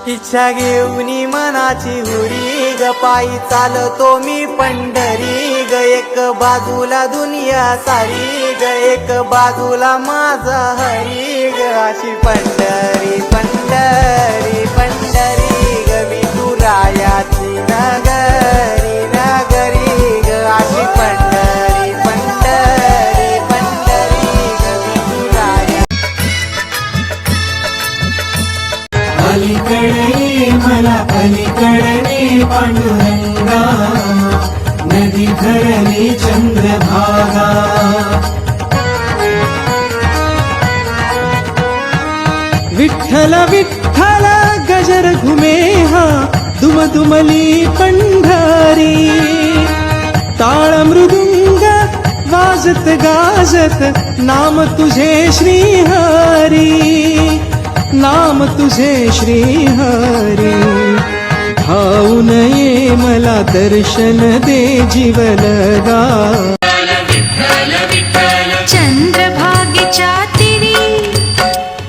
इच्छा घेऊनी मनाची हुरी ग पायी चालतो मी पंढरी ग एक बाजूला दुनिया सारी ग एक बाजूला माझा हरी ग अशी पंढरी पंढरी पंढरी ग मी तुरायाची नगरी नगरी ग अशी पंढरी पंढरी पंढरी ग मी तुराया अलीकडे मला अलीकडे पांडुरंगा नदी धरली चंद्रभागा विठ्ठल विठ्ठल गजर घुमे हा दुमदुमली पंढरी टाळ मृदुंग वाजत गाजत नाम तुझे श्रीहरी नाम तुझे श्रीहरी ठाऊ नये मला दर्शन दे जीवलगा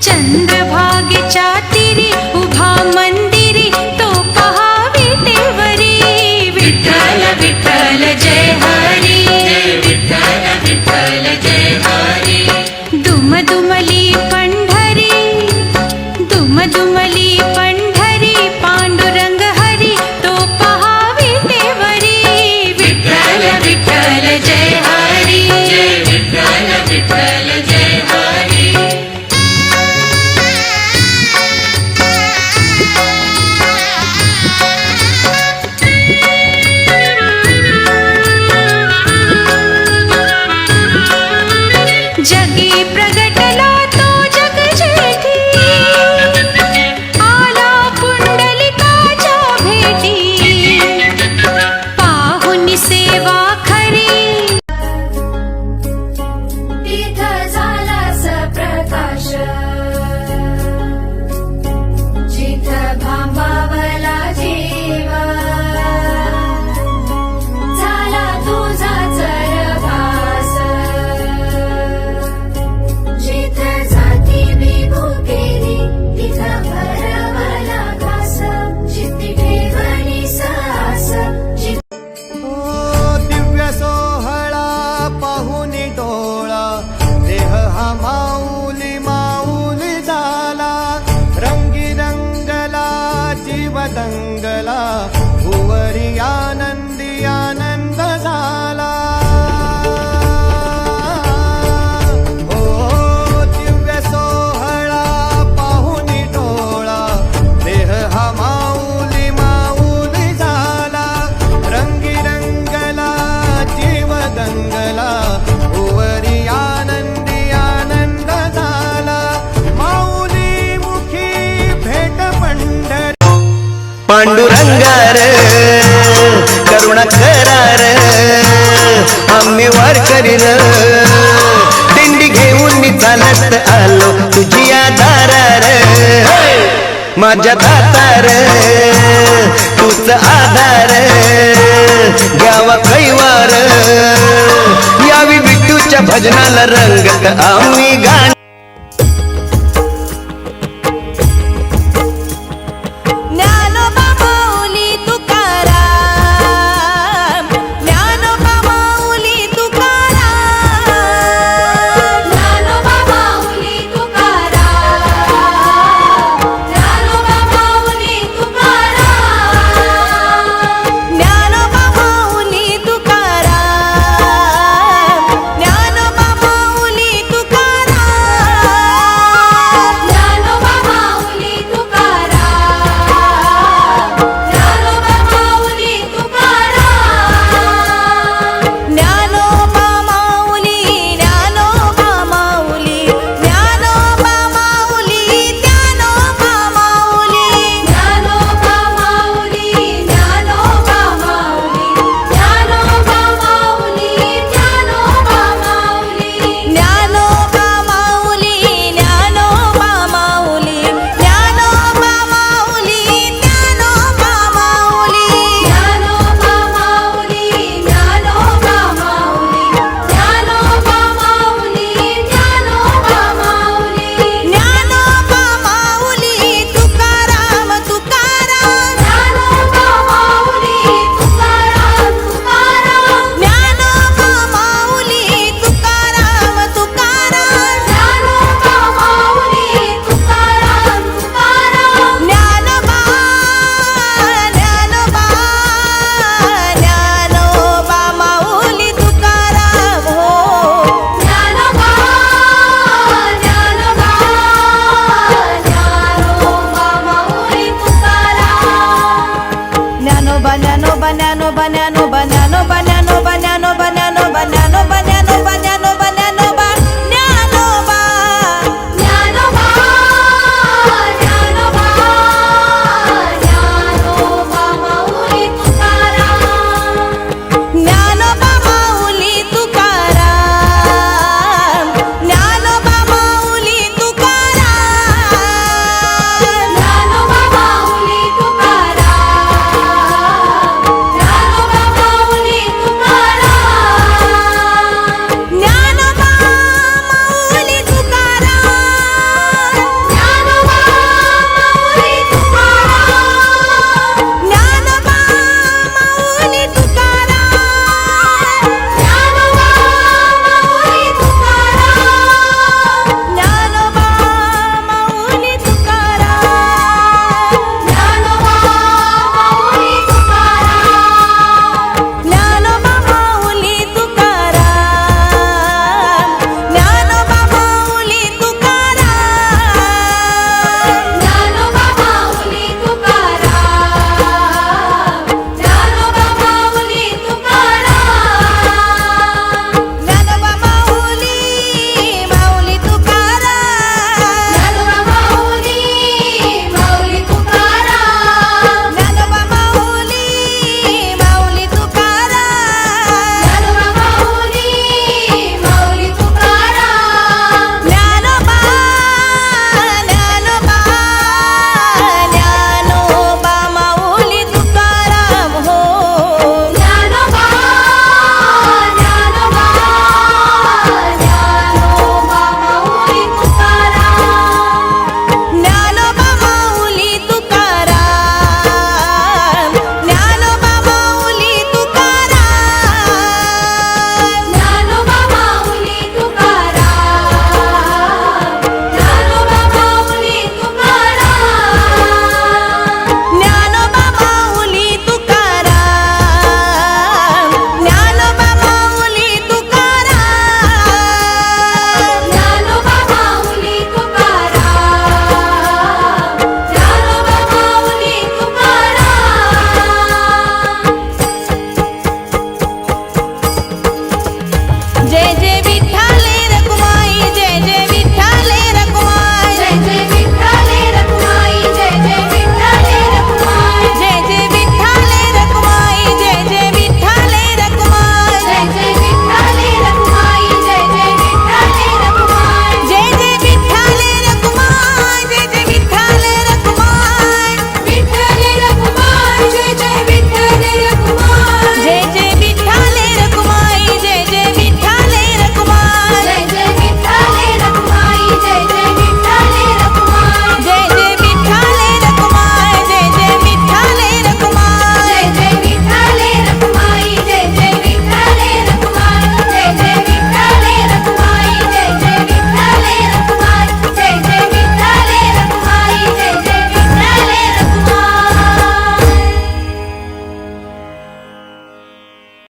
चंद्रभागेच्या तिरी उभा मंदिरी तो पहा विटेवरी विठ्ठल विठ्ठल जय हरी विठ्ठल विठ्ठल जय हरी दुमदुमली पंढरी पांडुरंग हरी तो पहा विटेवरी विठ्ठल विठ्ठल जय हरी विठ्ठल विठ्ठल जय हरी जगी प्रगटला तो जग जेठी आला पुंडलिकाच्या भेटी पाहुनी सेवा खरी तिथं झाला प्रकाश जिथं भांबावला जीवा झाला तुझा चरभास जिथं जाती विभुकेरी तिथं भरवला घास जिथे ठेवली सास दिव्य सोहळा पाहुनी डोळा देह हा माऊली माऊली झाला रंगी रंगला जीव दंगला भुवरी आनंदी आनंद झाला ओ दिव्य सोहळा पाहुनी डोळा देह हा माऊली माऊली झाला रंगी रंगला जीव दंगला भुवरी आनंदी आनंद झाला माऊली मुखी भेट पंढरी पांडुरंगार करुणा करार आम्ही वारकरी दिंडी घेऊन मी चालत आलो तुझी आधारार माझ्या दातार तूच आधार गावा कैवार यावी विठूच्या भजनाला रंगत आम्ही गाणी